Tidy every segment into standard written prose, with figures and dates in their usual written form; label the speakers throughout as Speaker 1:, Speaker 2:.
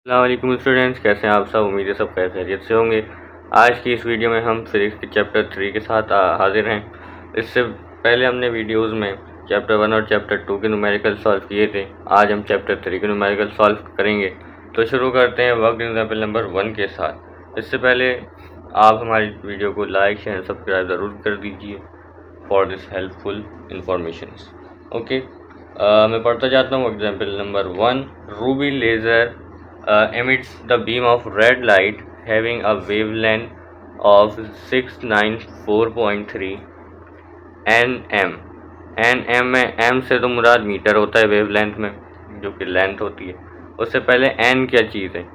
Speaker 1: अस्सलाम स्टूडेंट्स, कैसे हैं आप सब। उम्मीद है सब खैरियत से होंगे। आज की इस वीडियो में हम फिजिक्स के चैप्टर 3 के साथ हाजिर हैं। इससे पहले हमने वीडियोस में चैप्टर 1 और चैप्टर 2 के न्यूमेरिकल सॉल्व किए थे। आज हम चैप्टर 3 के न्यूमेरिकल सॉल्व करेंगे। तो शुरू करते हैं वर्क एग्जाम्पल नंबर 1 के साथ। इससे पहले आप हमारी वीडियो को लाइक शेयर सब्सक्राइब ज़रूर कर दीजिए for this helpful information. Okay, मैं पढ़ता जाता हूँ। Example number 1, Ruby laser emits the beam of red light having a wavelength of 694.3 nm। nm में m से तो मुराद मीटर होता है वेवलेंथ में, जो कि लेंथ होती है। उससे पहले n क्या चीज़ है?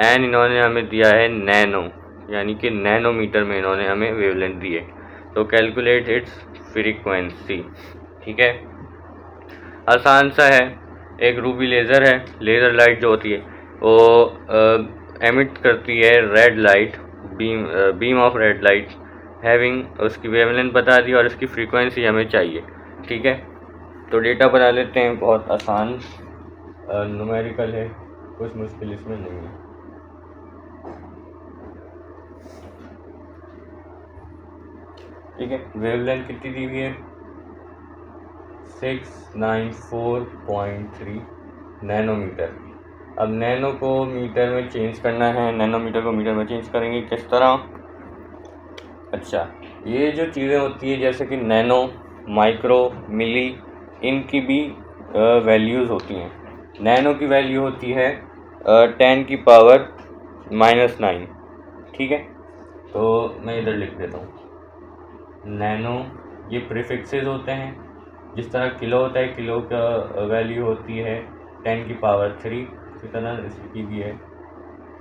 Speaker 1: n इन्होंने हमें दिया है नैनो, यानी कि नैनोमीटर में इन्होंने हमें वेवलेंथ दी है। तो कैलकुलेट इट्स फ्रीक्वेंसी। ठीक है, आसान सा है। एक रूबी लेज़र है, लेज़र लाइट जो होती है वो एमिट करती है red light, beam of red light having, उसकी वेवलेंथ बता दी और इसकी फ्रीक्वेंसी हमें चाहिए। ठीक है, तो डेटा बना लेते हैं। बहुत आसान न्यूमेरिकल है, कुछ मुश्किल इसमें नहीं है। ठीक है, वेवलेंथ कितनी दी हुई है? 694.3 नैनोमीटर। अब नैनो को मीटर में चेंज करना है, नैनोमीटर को मीटर में चेंज करेंगे किस तरह? अच्छा, ये जो चीज़ें होती है जैसे कि नैनो, माइक्रो, मिली, इनकी भी वैल्यूज़ होती हैं। नैनो की वैल्यू होती है 10 की पावर -9। ठीक है, तो मैं इधर लिख देता हूँ नैनो। ये प्रीफिक्सेस होते हैं, जिस तरह किलो होता है, किलो का वैल्यू होती है 10 की पावर 3, इसी तरह इसकी भी है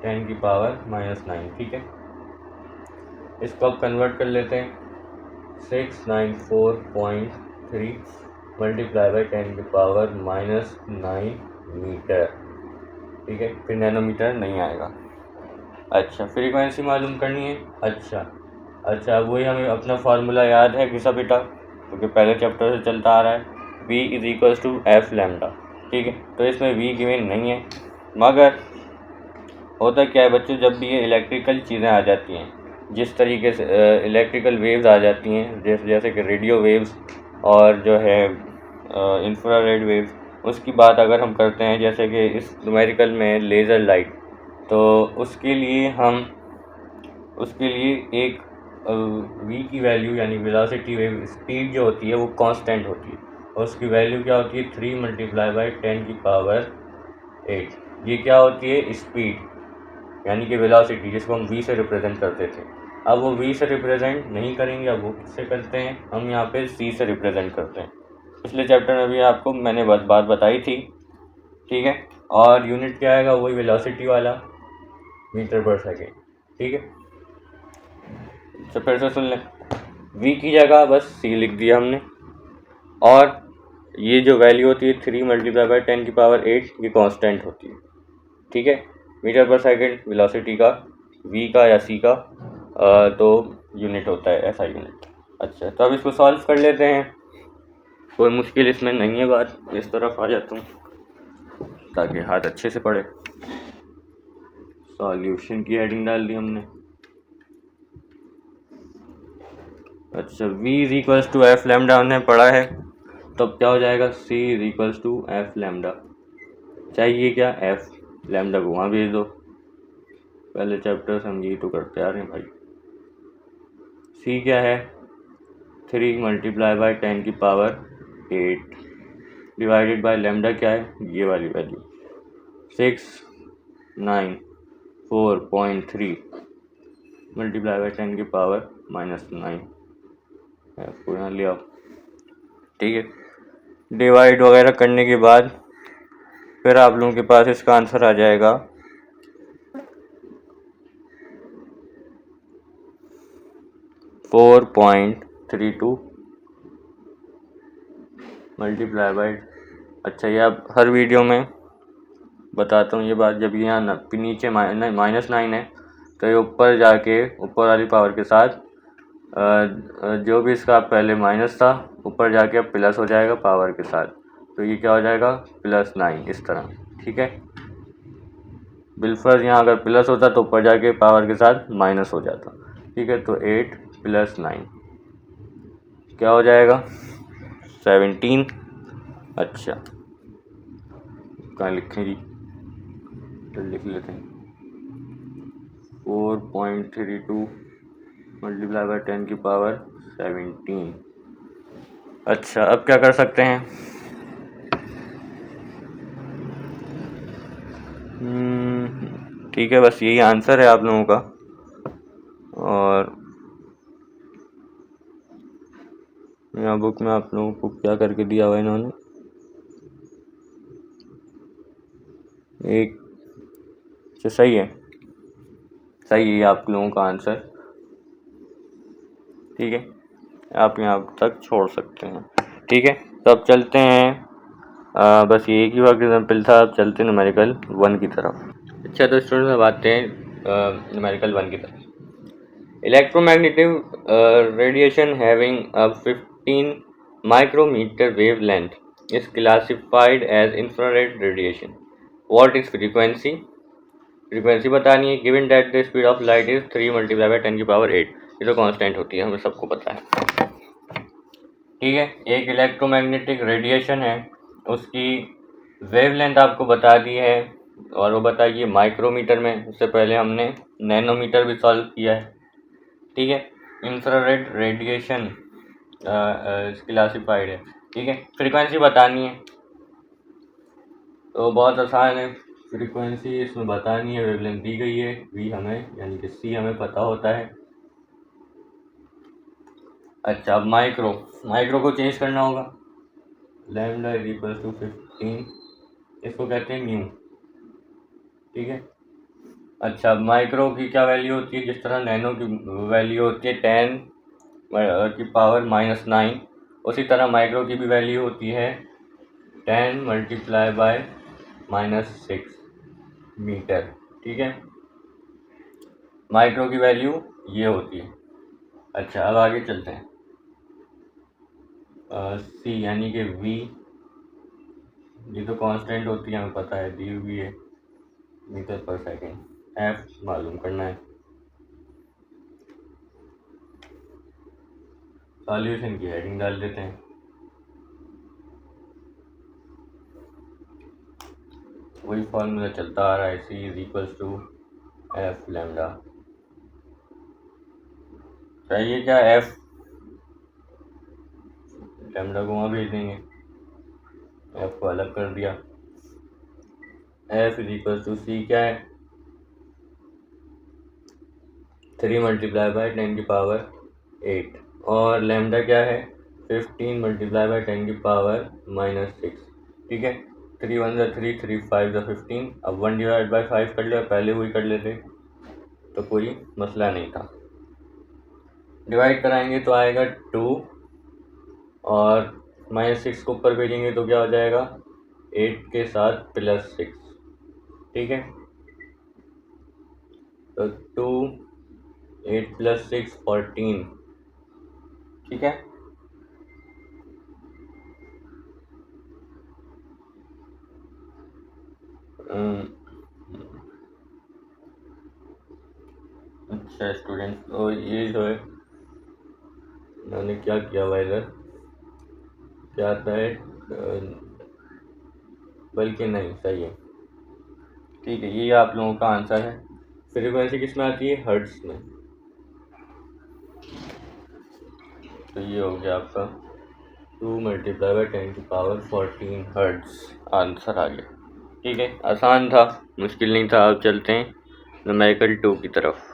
Speaker 1: 10 की पावर -9। ठीक है, इसको अब कन्वर्ट कर लेते हैं। 694.3 मल्टीप्लाई बाई 10 की पावर -9 मीटर। ठीक है, फिर नैनोमीटर नहीं आएगा। अच्छा, फ्रीक्वेंसी मालूम करनी है। अच्छा, वही हमें अपना फार्मूला याद है घिसा पिटा, क्योंकि पहले चैप्टर से चलता आ रहा है। V = F lambda. ठीक है, तो इसमें V गिवन नहीं है, मगर होता क्या है बच्चों, जब भी ये इलेक्ट्रिकल चीज़ें आ जाती हैं, जिस तरीके से इलेक्ट्रिकल वेव्स आ जाती हैं, जैसे कि रेडियो वेव्स और जो है इंफ्रारेड वेव्स, उसकी बात अगर हम करते हैं, जैसे कि इस न्यूमेरिकल में लेज़र लाइट, तो उसके लिए एक v की वैल्यू यानी वेलोसिटी वेव स्पीड जो होती है वो कांस्टेंट होती है, और उसकी वैल्यू क्या होती है? 3 मल्टीप्लाई बाई 10 की पावर 8। ये क्या होती है? स्पीड, यानी कि वेलोसिटी, जिसको हम v से रिप्रेजेंट करते थे। अब वो v से रिप्रेजेंट नहीं करेंगे, अब वो किससे करते हैं? हम यहाँ पे c से रिप्रेजेंट करते हैं। पिछले चैप्टर में भी आपको मैंने बात बताई थी। ठीक है, और यूनिट क्या आएगा? वही वेलोसिटी वाला, मीटर पर सेकेंड। ठीक है, तो फिर से सुन लें। v की जगह बस c लिख दिया हमने, और ये जो वैल्यू होती है 3 मल्टीप्लाई बाई 10 की पावर 8, ये कांस्टेंट होती है। ठीक है, मीटर पर सेकंड वेलोसिटी का, v का या c का तो यूनिट होता है, ऐसा यूनिट। अच्छा, तो अब इसको सॉल्व कर लेते हैं। कोई मुश्किल इसमें नहीं है। बात इस तरफ आ जाता हूँ ताकि हाथ अच्छे से पड़े। सॉल्यूशन की हेडिंग डाल दी हमने। अच्छा, v = F लैम्डा हमने पढ़ा है, तो अब क्या हो जाएगा? c = F lambda. चाहिए क्या? F लैम्डा को वहाँ भेज दो। पहले चैप्टर से हम यही तो करते आ रहे हैं भाई। c क्या है? 3 मल्टीप्लाई बाई 10 की पावर 8 डिवाइडेड बाय लैम्डा क्या है? ये वाली वैल्यू 694.3 मल्टीप्लाई बाई 10 की पावर -9। आपको यहाँ ले आओ। ठीक है, डिवाइड वगैरह करने के बाद फिर आप लोगों के पास इसका आंसर आ जाएगा 4.32 मल्टीप्लाई बाई। अच्छा, ये आप हर वीडियो में बताता हूँ ये बात, जब यहाँ नीचे -9 है तो ये ऊपर जाके ऊपर वाली पावर के साथ जो भी इसका पहले माइनस था, ऊपर जाके अब प्लस हो जाएगा पावर के साथ, तो ये क्या हो जाएगा? +9, इस तरह। ठीक है, बिलफर्ज यहाँ अगर प्लस होता तो ऊपर जाके पावर के साथ माइनस हो जाता। ठीक है, तो 8 + 9 क्या हो जाएगा? 17। अच्छा, कहाँ लिखें जी? तो लिख लेते हैं 4.32 मल्टीप्लाई बाय 10 की पावर 17। अच्छा, अब क्या कर सकते हैं? ठीक है, बस यही आंसर है आप लोगों का। और यहाँ बुक में आप लोगों को क्या करके दिया हुआ इन्होंने, एक तो सही है, सही है आप लोगों का आंसर। ठीक है, आप यहाँ तक छोड़ सकते हैं। ठीक है, तो अब चलते हैं, बस ये एक ही वक्त एग्जाम्पल था, अब चलते हैं न्यूमेरिकल 1 की तरफ। अच्छा, तो स्टूडेंट अब आते हैं न्यूमेरिकल 1 की तरफ। Electromagnetic radiation having a 15 micrometer wavelength is classified as infrared radiation. What is frequency? Frequency बतानी है। Given that the speed of light is 3 multiply by 10 की पावर 8। ये तो कांस्टेंट होती है, हमें सबको पता है। ठीक है, एक इलेक्ट्रोमैग्नेटिक रेडिएशन है, उसकी वेवलेंथ आपको बता दी है और वो बताइए माइक्रोमीटर में। उससे पहले हमने नैनोमीटर भी सॉल्व किया है। ठीक है, इंफ्रारेड रेडिएशन क्लासिफाइड है। ठीक है, फ्रीक्वेंसी बतानी है तो बहुत आसान है। फ्रीक्वेंसी इसमें बतानी है, वेवलेंथ दी गई है, वी हमें यानी कि सी हमें पता होता है। अच्छा, अब माइक्रो को चेंज करना होगा। लैम्डा इज इक्वल टू 15, इसको कहते हैं म्यू। ठीक है, अच्छा, माइक्रो की क्या वैल्यू होती है? जिस तरह नैनो की वैल्यू होती है 10 की पावर -9, उसी तरह माइक्रो की भी वैल्यू होती है 10 मल्टीप्लाई बाय -6 मीटर। ठीक है, माइक्रो की वैल्यू ये होती है। अच्छा, अब आगे चलते हैं। सी यानी कि वी, ये तो कांस्टेंट होती है, हमें पता है, दी हुई है मीटर पर सेकेंड। एफ मालूम करना है। सॉल्यूशन की हेडिंग डाल देते हैं। वही फॉर्मूला चलता आ रहा है, c is equals to F lambda. चाहिए क्या? एफ लैम्डा को वहाँ भेज देंगे, एफ को अलग कर दिया। एफ इज इक्वल्स टू सी क्या है? 3 मल्टीप्लाई बाय 10 की पावर 8, और लैम्डा क्या है? 15 मल्टीप्लाई बाय 10 की पावर -6। ठीक है, 3 1 ज़ा 3, 3 5 ज़ा 15। अब 1 डिवाइड बाय 5 कर लिया, पहले वही कर लेते तो कोई मसला नहीं था। डिवाइड कराएंगे तो आएगा 2, और -6 को ऊपर भेजेंगे तो क्या हो जाएगा? 8 के साथ +6। ठीक है, तो 2 8 + 6 14। ठीक है, अच्छा स्टूडेंट, तो ये जो है मैंने क्या किया हुआ इधर, क्या आता है, बल्कि नहीं, सही है। ठीक है, ये आप लोगों का आंसर है। फ्रीक्वेंसी किस में आती है? हर्ट्ज में। तो ये हो गया आपका 2 मल्टीप्लाई बाय 10 की पावर 14 हर्ट्ज, आंसर आ गया। ठीक है, आसान था, मुश्किल नहीं था। अब चलते हैं न्यूमेरिकल 2 की तरफ।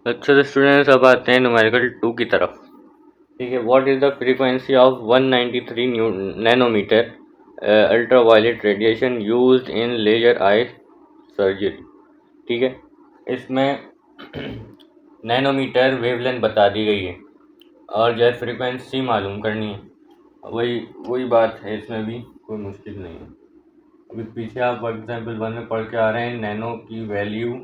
Speaker 1: अच्छा, तो स्टूडेंट्स अब आते हैं न्यूमेरिकल 2 की तरफ। ठीक है, what is the frequency of 193 nanometre ultraviolet radiation used in laser eye surgery. ठीक है, इसमें नैनोमीटर वेवलेंथ बता दी गई है और जो है फ्रीक्वेंसी मालूम करनी है। वही बात है, इसमें भी कोई मुश्किल नहीं है। अभी पीछे आप एग्जाम्पल 1 में पढ़ के आ रहे हैं, नैनो की वैल्यू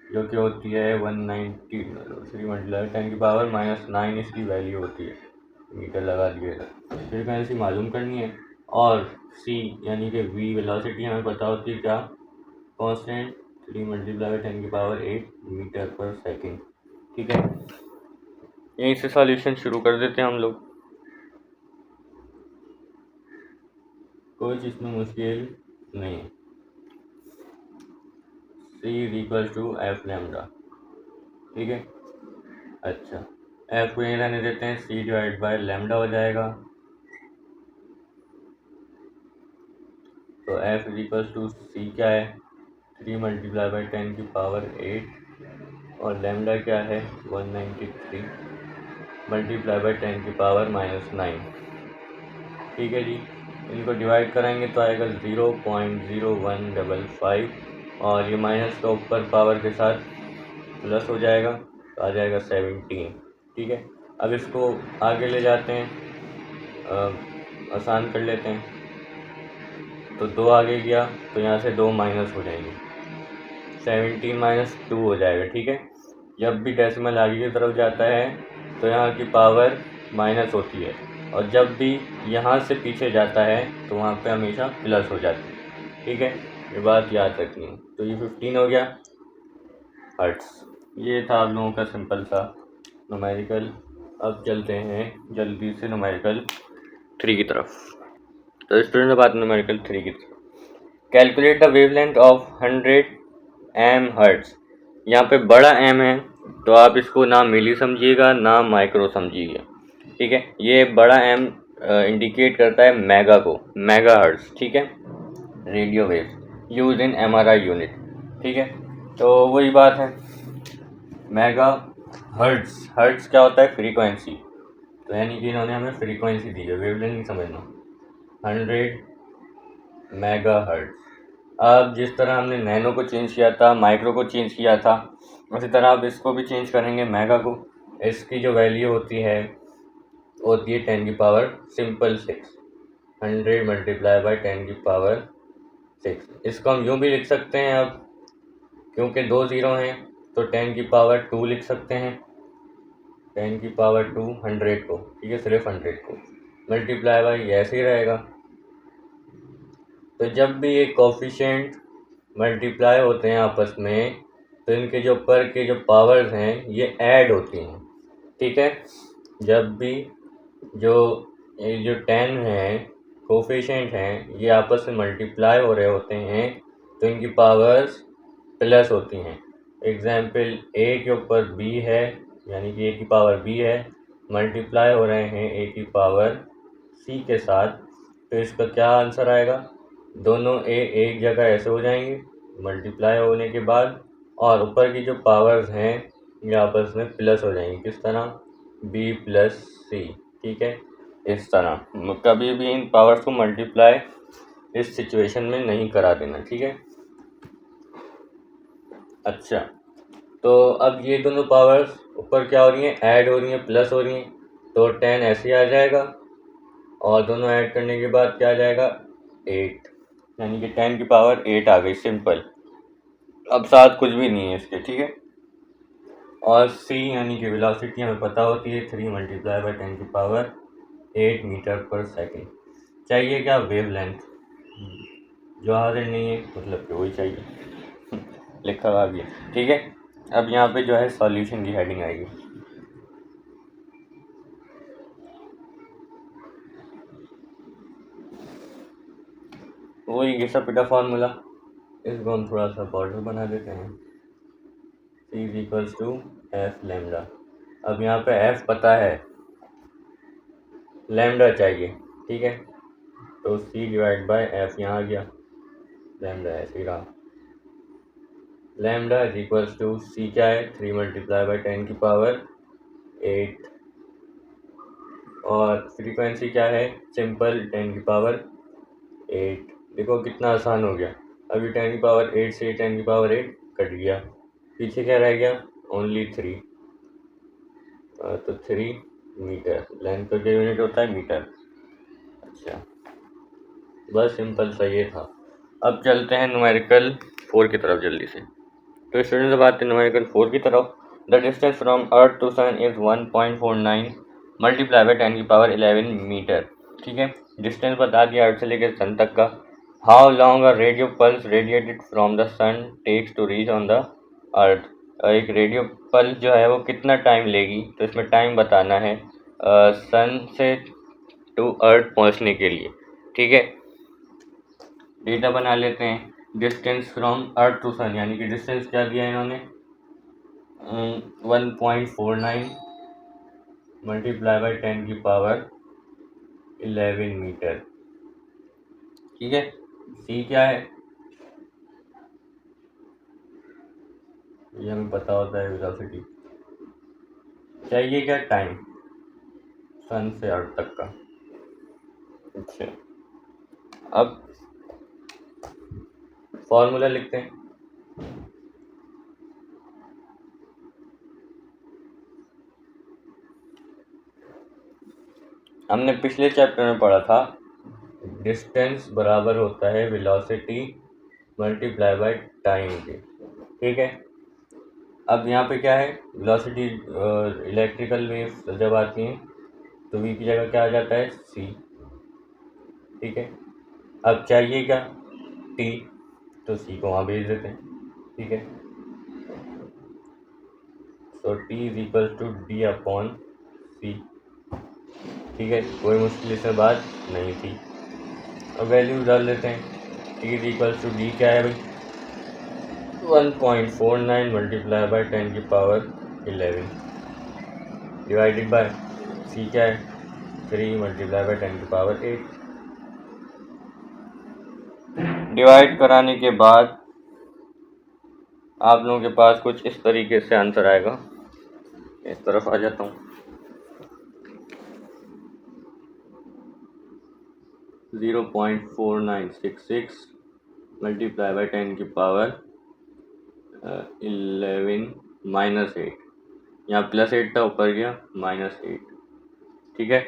Speaker 1: जो कि होती है 193 3 मल्टीप्लाई 10 की पावर -9 इसकी वैल्यू होती है। मीटर लगा दिए, फ्रीक्वेंसी मालूम करनी है। और सी यानी कि वी वेलोसिटी हमें पता होती है क्या? कांस्टेंट 3 मल्टीप्लाई बाई 10 की पावर 8 मीटर पर सेकेंड। ठीक है, यहीं से सॉल्यूशन शुरू कर देते हैं हम लोग। कोई चीज़ में मुश्किल नहीं है। C equal to F lambda. ठीक है, अच्छा एफ को यहीं रहने देते हैं, C डिवाइड बाय लैम्डा हो जाएगा। तो एफ इक्वल टू C क्या है, 3 मल्टीप्लाई बाई 10 की पावर 8 और लैम्डा क्या है 193 मल्टीप्लाई बाई 10 की पावर -9। ठीक है जी, इनको डिवाइड कराएंगे तो आएगा 0.0155 और ये माइनस का ऊपर पावर के साथ प्लस हो जाएगा तो आ जाएगा 17। ठीक है, अब इसको आगे ले जाते हैं, आसान कर लेते हैं। तो 2 आगे गया तो यहाँ से 2 माइनस हो जाएंगे, 17 माइनस 2 हो जाएगा। ठीक है, जब भी डेसिमल आगे की तरफ जाता है तो यहाँ की पावर माइनस होती है और जब भी यहाँ से पीछे जाता है तो वहाँ पे हमेशा प्लस हो जाती है। ठीक है, ये बात याद रखनी है। तो ये 15 हो गया हर्ट्स। ये था आप लोगों का सिंपल सा न्यूमेरिकल। अब चलते हैं जल्दी से न्यूमेरिकल 3 की तरफ। तो स्टूडेंट बात न्यूमेरिकल 3 की तरफ। Calculate the wavelength of 100 M hertz. यहाँ पे बड़ा एम है तो आप इसको ना मिली समझिएगा ना माइक्रो समझिएगा। ठीक है, ये बड़ा एम इंडिकेट करता है मेगा को, मेगा हर्ट्स। ठीक है, radio wave use in MRI unit. ठीक है, तो वही बात है, मेगा हर्ट्स। हर्ट्स क्या होता है, फ्रीक्वेंसी। तो यानी कि इन्होंने हमें फ्रीक्वेंसी दी है, वेवलेंथ नहीं समझना। 100 मेगा हर्ट्स। अब जिस तरह हमने नैनो को चेंज किया था, माइक्रो को चेंज किया था, उसी तरह आप इसको भी चेंज करेंगे मेगा को। इसकी जो वैल्यू होती है 10 की पावर सिंपल 6। 100 मल्टीप्लाई बाई 10 की पावर 6। इसको हम यूँ भी लिख सकते हैं, अब क्योंकि 2 ज़ीरो हैं तो 10 की पावर 2 लिख सकते हैं। 10 की पावर 2 100 को, ठीक है, सिर्फ 100 को मल्टीप्लाई बाई ऐसे ही रहेगा। तो जब भी ये कोफिशिएंट मल्टीप्लाई होते हैं आपस में तो इनके जो पर के जो पावर्स हैं ये ऐड होती हैं। ठीक है, जब भी जो 10 हैं कोफिशिएंट हैं ये आपस में मल्टीप्लाई हो रहे होते हैं तो इनकी पावर्स प्लस होती हैं। एग्जाम्पल a के ऊपर b है, यानी कि a की पावर b है, मल्टीप्लाई हो रहे हैं a की पावर c के साथ, तो इसका क्या आंसर आएगा, दोनों a एक जगह ऐसे हो जाएंगे मल्टीप्लाई होने के बाद और ऊपर की जो पावर्स हैं ये आपस में प्लस हो जाएंगी। किस तरह, b प्लस c। ठीक है, इस तरह कभी भी इन पावर्स को मल्टीप्लाई इस सिचुएशन में नहीं करा देना। ठीक है, अच्छा तो अब ये दोनों पावर्स ऊपर क्या हो रही हैं, ऐड हो रही हैं, प्लस हो रही हैं, तो 10 ऐसे ही आ जाएगा और दोनों ऐड करने के बाद क्या आ जाएगा 8, यानी कि 10 की पावर 8 आ गई, सिंपल। अब साथ कुछ भी नहीं है इसके। ठीक है, और c यानी कि वेलोसिटी हमें पता होती है 3 मल्टीप्लाई बाई 10 की पावर 8 मीटर पर सेकेंड। चाहिए क्या, वेवलेंथ। जो हाजिर नहीं है मतलब कि वही चाहिए लिखा आ गया। ठीक है, अब यहाँ पे जो है सॉल्यूशन की हेडिंग आएगी। वही घिसा पिटा फार्मूला, इसको हम थोड़ा सा बॉर्डर बना देते हैं। C is equals to F lambda. अब यहाँ पे f पता है, लैम्डा चाहिए। ठीक है, तो C डिवाइड बाय एफ यहाँ आ गया, लैम्डा ऐसे ही रहा। Lambda is equals to C क्या है, 3 मल्टीप्लाई बाई 10 की पावर 8 और फ्रीक्वेंसी क्या है, सिंपल 10 की पावर 8। देखो कितना आसान हो गया, अभी 10 की पावर 8 से 10 की पावर 8 कट गया, पीछे क्या रह गया, ओनली 3। तो 3 मीटर, लेंथ का जो यूनिट होता है मीटर। अच्छा बस सिंपल सा ये था। अब चलते हैं न्यूमेरिकल 4 की तरफ जल्दी से। तो स्टूडेंट्स अब आते हैं न्यूमेरिकल 4 की तरफ। The distance from earth to sun is 1.49 multiply by 10 की पावर 11 मीटर। ठीक है, डिस्टेंस बता दिया अर्थ से लेकर सन तक का। How long a radio pulse radiated from the sun takes to reach on the earth. एक रेडियो पल्स जो है वो कितना टाइम लेगी, तो इसमें टाइम बताना है सन से टू अर्थ पहुंचने के लिए। ठीक है, डेटा बना लेते हैं। डिस्टेंस फ्रॉम अर्थ टू सन, यानी कि डिस्टेंस क्या दिया है इन्होंने, 1.49 मल्टीप्लाई बाई 10⁻11 मीटर। ठीक है, सी क्या है ये हमें पता होता है, वेलोसिटी। चाहिए क्या, टाइम सन से अर्थ तक का। अच्छा, अब फॉर्मूला लिखते हैं। हमने पिछले चैप्टर में पढ़ा था डिस्टेंस बराबर होता है वेलोसिटी मल्टीप्लाई बाय टाइम के। ठीक है, अब यहाँ पे क्या है, वेलोसिटी इलेक्ट्रिकल वेव्स जब आती हैं तो वी की जगह क्या आ जाता है, सी। ठीक है, अब चाहिए क्या, टी, तो सी को वहाँ भेज देते हैं। ठीक है, तो t is equal to d upon c. ठीक है, कोई मुश्किल इसमें बात नहीं थी। अब वैल्यू डाल देते हैं। T is equal to D क्या है भाई, 1.49 multiply by 10⁻11 divided by C क्या है, 3 मल्टीप्लाई बाय 10⁻8। डिवाइड कराने के बाद आप लोगों के पास कुछ इस तरीके से आंसर आएगा। इस तरफ आ जाता हूँ, 0.4966 मल्टीप्लाई बाय 10⁻11 -8। यहाँ +8 था, ऊपर गया -8। ठीक है,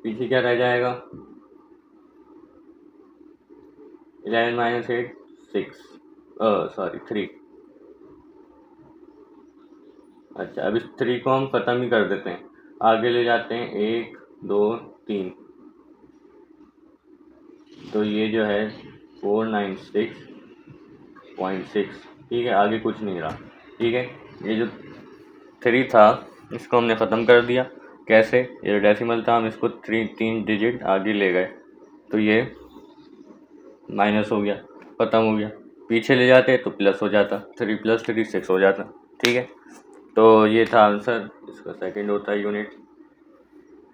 Speaker 1: पीछे क्या रह जाएगा, 11 - 8 6, सॉरी 3। अच्छा, अब इस 3 को हम ख़त्म ही कर देते हैं, आगे ले जाते हैं 1 2 3, तो ये जो है 496.6। ठीक है, आगे कुछ नहीं रहा। ठीक है, ये जो 3 था इसको हमने ख़त्म कर दिया। कैसे, ये जो डेसिमल था हम इसको 3 डिजिट आगे ले गए, तो ये माइनस हो गया, ख़त्म हो गया। पीछे ले जाते तो प्लस हो जाता, 3 + 3 6 हो जाता। ठीक है, तो ये था आंसर, इसका सेकंड होता है यूनिट।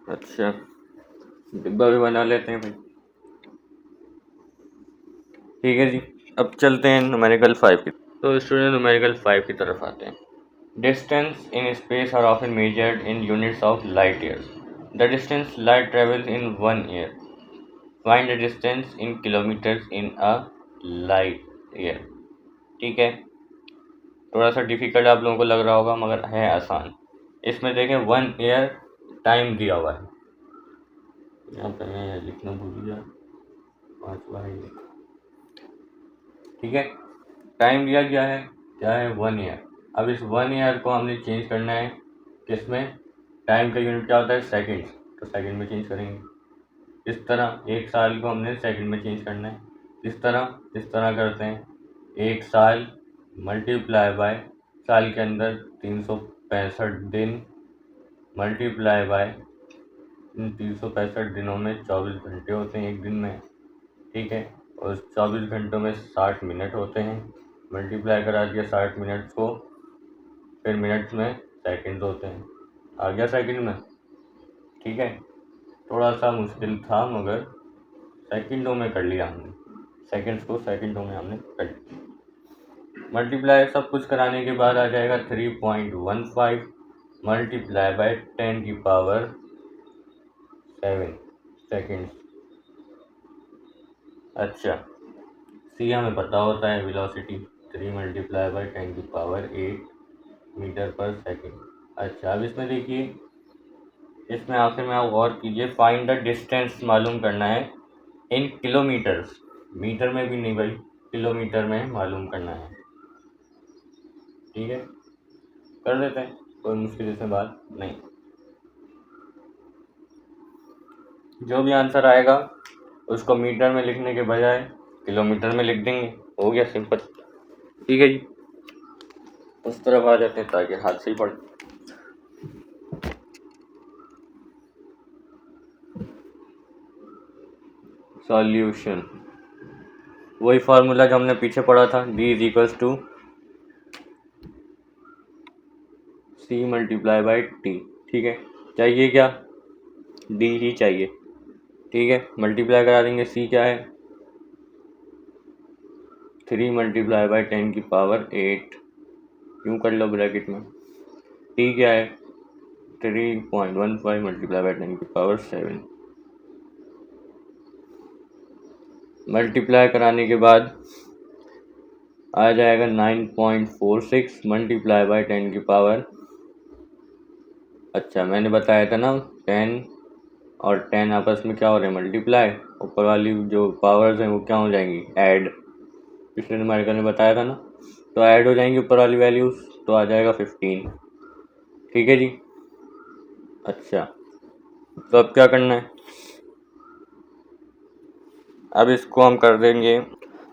Speaker 1: अच्छा, डिब्बा भी बना लेते हैं भाई। ठीक है जी, अब चलते हैं न्यूमेरिकल 5 की। तो स्टूडेंट न्यूमेरिकल 5 की तरफ आते हैं। Distance in space are often measured in units of light years. The distance light travels in 1 year, find the distance in kilometres in a light year. ठीक है, थोड़ा सा डिफिकल्ट आप लोगों को लग रहा होगा मगर है आसान। इसमें देखें 1 ईयर टाइम दिया हुआ है, यहाँ पे मैं लिखना भूल गया, 5वां है ये। ठीक है, टाइम दिया गया है, क्या है, 1 ईयर। अब इस 1 ईयर को हमने चेंज करना है किसमें, टाइम का यूनिट क्या होता है, सेकंड, तो सेकंड में चेंज करेंगे। इस तरह 1 साल को हमने सेकंड में चेंज करना है। इस तरह करते हैं, 1 साल मल्टीप्लाई बाय, साल के अंदर 365 दिन मल्टीप्लाई बाय, इन 365 दिनों में 24 घंटे होते हैं एक दिन में। ठीक है, और 24 घंटों में 60 मिनट होते हैं, मल्टीप्लाई करा दिया 60 मिनट्स को, फिर मिनट्स में सेकंड होते हैं, आ गया सेकंड में। ठीक है, थोड़ा सा मुश्किल था मगर सेकंडों में कर लिया हमने, सेकंड्स को सेकंडों में हमने कर लिया। मल्टीप्लाई सब कुछ कराने के बाद आ जाएगा 3.15 मल्टीप्लाई बाय 10⁻7 सेकेंड्स। अच्छा, सी हमें पता होता है, वेलोसिटी 3 मल्टीप्लाई बाय 10⁸ मीटर पर सेकेंड। अच्छा, अब इसमें देखिए, इसमें आखिर में आप गौर कीजिए, फाइंड द डिस्टेंस मालूम करना है इन किलोमीटर्स, मीटर में भी नहीं भाई, किलोमीटर में मालूम करना है। ठीक है, कर देते हैं, कोई मुश्किल इसमें बात नहीं। जो भी आंसर आएगा उसको मीटर में लिखने के बजाय किलोमीटर में लिख देंगे, हो गया सिंपल। ठीक है जी, उस तरफ आ जाते हैं ताकि हाथ से ही पढ़े। सॉल्यूशन वही फार्मूला जो हमने पीछे पढ़ा था, d is equals to c multiply by T. ठीक है, चाहिए क्या, d ही चाहिए। ठीक है, मल्टीप्लाई करा देंगे, c क्या है 3 मल्टीप्लाई बाई 10 की पावर 8, यूँ कर लो ब्रैकेट में। t क्या है 3.15 मल्टीप्लाई बाई 10 की पावर 7। मल्टीप्लाई कराने के बाद आ जाएगा 9.46 मल्टीप्लाई बाई 10 की पावर, अच्छा मैंने बताया था ना 10 और 10 आपस में क्या हो रहे हैं मल्टीप्लाई, ऊपर वाली जो पावर्स हैं वो क्या हो जाएंगी ऐड, पिछले न्यूमेरिकल में बताया था ना, तो ऐड हो जाएंगी ऊपर वाली वैल्यूज, तो आ जाएगा 15। ठीक है जी, अच्छा तो अब क्या करना है, अब इसको हम कर देंगे।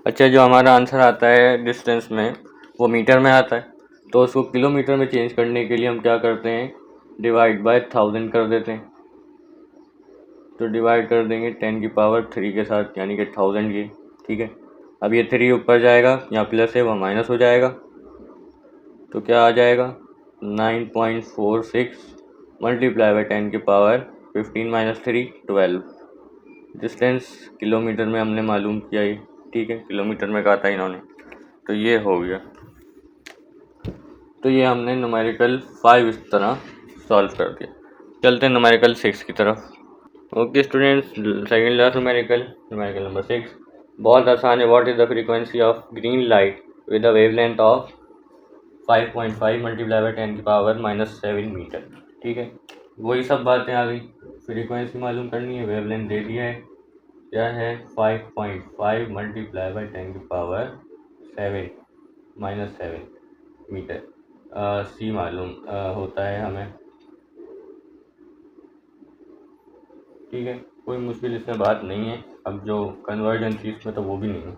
Speaker 1: अच्छा जो हमारा आंसर आता है डिस्टेंस में वो मीटर में आता है, तो उसको किलोमीटर में चेंज करने के लिए हम क्या करते हैं, डिवाइड बाय 1000 कर देते हैं। तो डिवाइड कर देंगे 10 की पावर 3 के साथ, यानी कि 1000 की। ठीक है, अब ये 3 ऊपर जाएगा, यहाँ प्लस है वहाँ माइनस हो जाएगा, तो क्या आ जाएगा 9.46 मल्टीप्लाई बाई 10 की पावर 15 माइनस 3 12। डिस्टेंस किलोमीटर में हमने मालूम किया ये, ठीक है किलोमीटर में कहा था इन्होंने, तो ये हो गया। तो ये हमने न्यूमेरिकल 5 इस तरह सॉल्व कर दिया। चलते हैं न्यूमेरिकल 6 की तरफ। Okay students, second last numerical, numerical number 6 बहुत आसान है। What is the frequency of green light with a wavelength of 5.5 multiply by 10 की पावर -7 मीटर। ठीक है, वही सब बातें आ गई, फ्रीक्वेंसी मालूम करनी है, वेवलेंथ दे दिया है, क्या है 5.5 मल्टीप्लाई बाई 10 की पावर 7 -7 मीटर। सी मालूम होता है हमें। ठीक है, कोई मुश्किल इसमें बात नहीं है। अब जो कन्वर्जन थी इसमें तो वो भी नहीं है,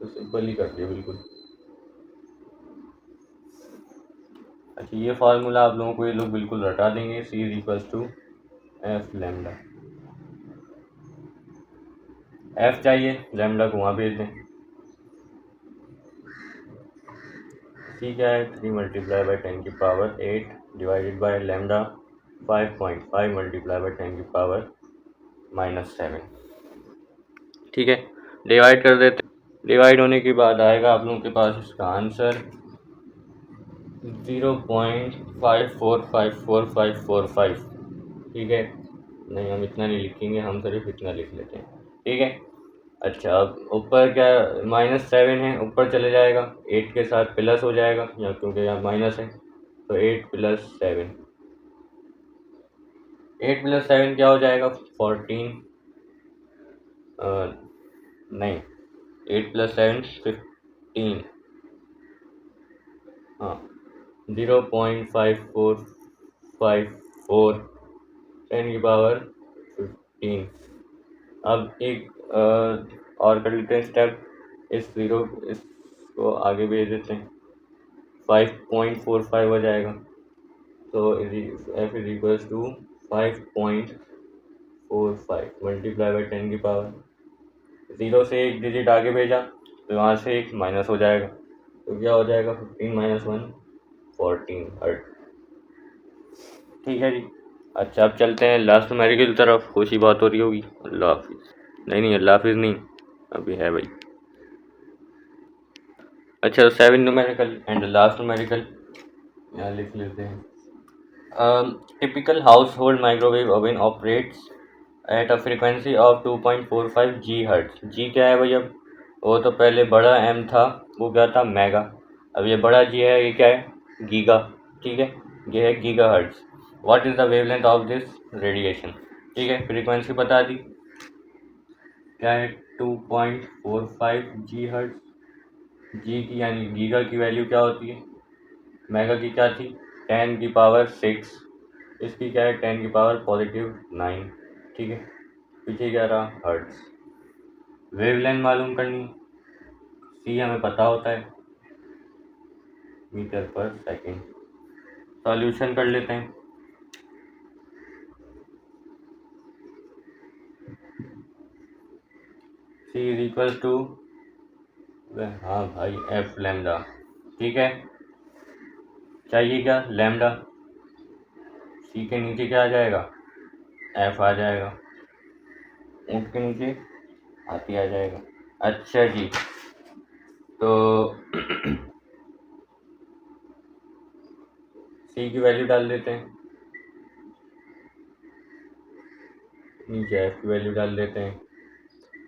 Speaker 1: तो सिंपल ही कर दिया बिल्कुल। अच्छा ये फार्मूला आप लोगों को ये लोग बिल्कुल रटा देंगे, c is equals to F lambda. F चाहिए, लैम्डा को वहाँ भेज दें। सी क्या है 3 मल्टीप्लाई बाई 10 की power 8 divided by lambda 5.5 multiply by 10 की पावर -7। ठीक है, डिवाइड कर देते। डिवाइड होने के बाद आएगा आप लोगों के पास इसका आंसर 0.545445। ठीक है, नहीं हम इतना नहीं लिखेंगे, हम सिर्फ इतना लिख लेते हैं। ठीक है, अच्छा अब ऊपर क्या -7 है, ऊपर चले जाएगा 8 के साथ प्लस हो जाएगा, यहाँ क्योंकि यहाँ माइनस है, तो 8 + 7, 8 + 7 क्या हो जाएगा 14, नहीं 8 + 7 15, हाँ 0.5454 10 की पावर 15। अब एक और कर लेते हैं स्टेप, इसको आगे भेज देते हैं, 5.45 हो जाएगा, तो F is equals to 5.45 multiply by 10 की पावर, 0 से एक डिजिट आगे भेजा तो वहाँ से एक माइनस हो जाएगा, तो क्या हो जाएगा 15 - 1 14 हर्ट। ठीक है जी, अच्छा अब चलते हैं लास्ट न्यूमेरिकल की तरफ, खुशी बात हो रही होगी। अल्लाह हाफिज़, नहीं अल्लाह हाफिज़ नहीं, अभी है भाई। अच्छा 7 न्यूमेरिकल एंड लास्ट न्यूमेरिकल यहाँ लिख लेते हैं। Typical household microwave oven operates at a frequency of 2.45 G hertz. G क्या है भाई, अब वो तो पहले बड़ा एम था, वो क्या था मेगा, अब ये बड़ा जी है, ये क्या है गीगा। ठीक है, ये है giga hertz. What is the wavelength of this radiation. ठीक है, फ्रीक्वेंसी बता दी, क्या है 2.45 जी हर्ट्ज। जी की यानी गीगा की वैल्यू क्या होती है, मेगा की क्या थी 10 की पावर 6, इसकी क्या है 10 की पावर +9। ठीक है, पीछे क्या रहा, हर्ट्स। वेवलेंथ मालूम करनी, सी हमें पता होता है, मीटर पर सेकंड। सॉल्यूशन कर लेते हैं। सी इज इक्वल टू, हाँ भाई, एफ लैम्डा। ठीक है, चाहिए क्या, लैम्डा। सी के नीचे क्या आ जाएगा, एफ आ जाएगा, एफ के नीचे हाथी आ जाएगा। अच्छा जी, तो सी की वैल्यू डाल देते हैं, नीचे एफ की वैल्यू डाल देते हैं,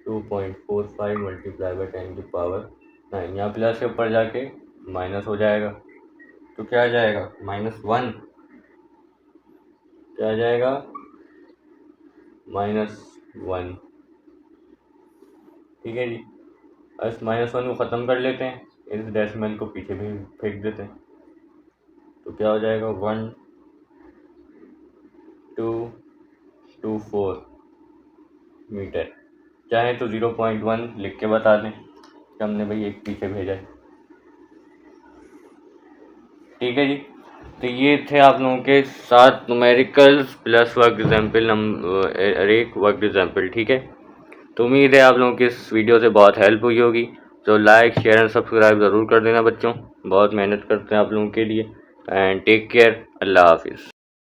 Speaker 1: 2.45 मल्टीप्लाई बाई 10 की पावर 9। यहाँ प्लस के ऊपर जाके माइनस हो जाएगा, तो क्या आ जाएगा, -1। क्या आ जाएगा, -1। ठीक है जी, इस -1 को ख़त्म कर लेते हैं, इस डेसिमल को पीछे भी फेंक देते हैं, तो क्या हो जाएगा, 1224 मीटर। चाहे तो 0.1 लिख के बता दें कि हमने भाई एक पीछे भेजा है। ठीक है जी, तो ये थे आप लोगों के 7 न्यूमेरिकल्स प्लस वर्क एग्जाम्पल, एक वर्क एग्जाम्पल। ठीक है, तो उम्मीद है आप लोगों की इस वीडियो से बहुत हेल्प हुई होगी। तो लाइक शेयर एंड सब्सक्राइब ज़रूर कर देना बच्चों, बहुत मेहनत करते हैं आप लोगों के लिए। एंड टेक केयर, अल्लाह हाफिज़।